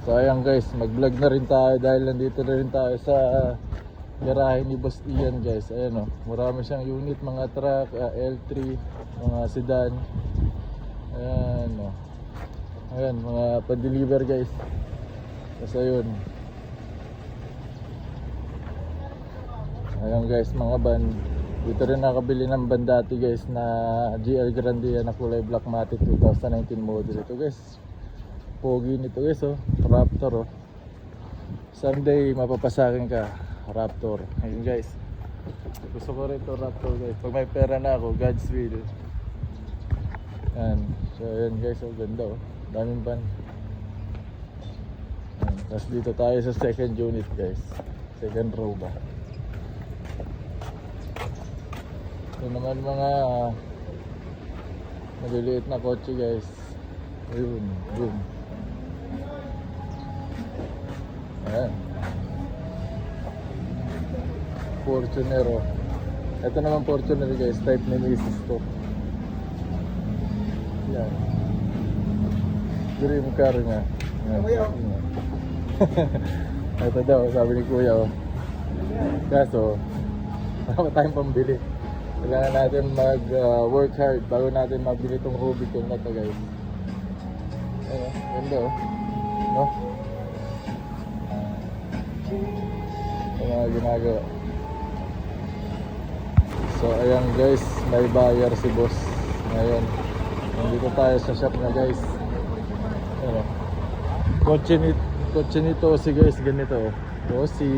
So ayan guys, mag-vlog na rin tayo dahil nandito na rin tayo sa garahe ni Boss Ian guys. Ayan o, marami siyang unit, mga truck, L3, mga sedan. Ayan o. Ayan, mga pa-deliver guys. Kasi ayun. Ayan guys, mga van. Dito rin nakabili ng van dati guys na GL Grande na kulay black matte 2019 model. Ito guys, pogi nito guys oh, Raptor oh. Someday mapapasakin ka, Raptor. Ayun guys, gusto ko rin ito Raptor guys. Pag may pera na ako, God's will. Ayan, so ayan guys, oh, ganda oh, daming van. Ayan, tapos dito tayo sa second unit guys, second row ba. Ito naman mga maliliit na kotse guys. Ayun, boom. Ayan, Fortuner oh. Ito naman Fortuner guys, type Nemesis to. Yan, dream car nga. Ito daw, sabi ni kuya oh. Kaso wala tayong pambili. Kailangan natin mag-work hard bago natin mabili itong Rubicon na to guys. Ayan, ganda oh. No? Yung mga ginagawa. So ayan guys, may buyer si boss. Ngayon, nandito tayo sa shop na guys. Ayan, kotse nito si guys, ganito oh. So si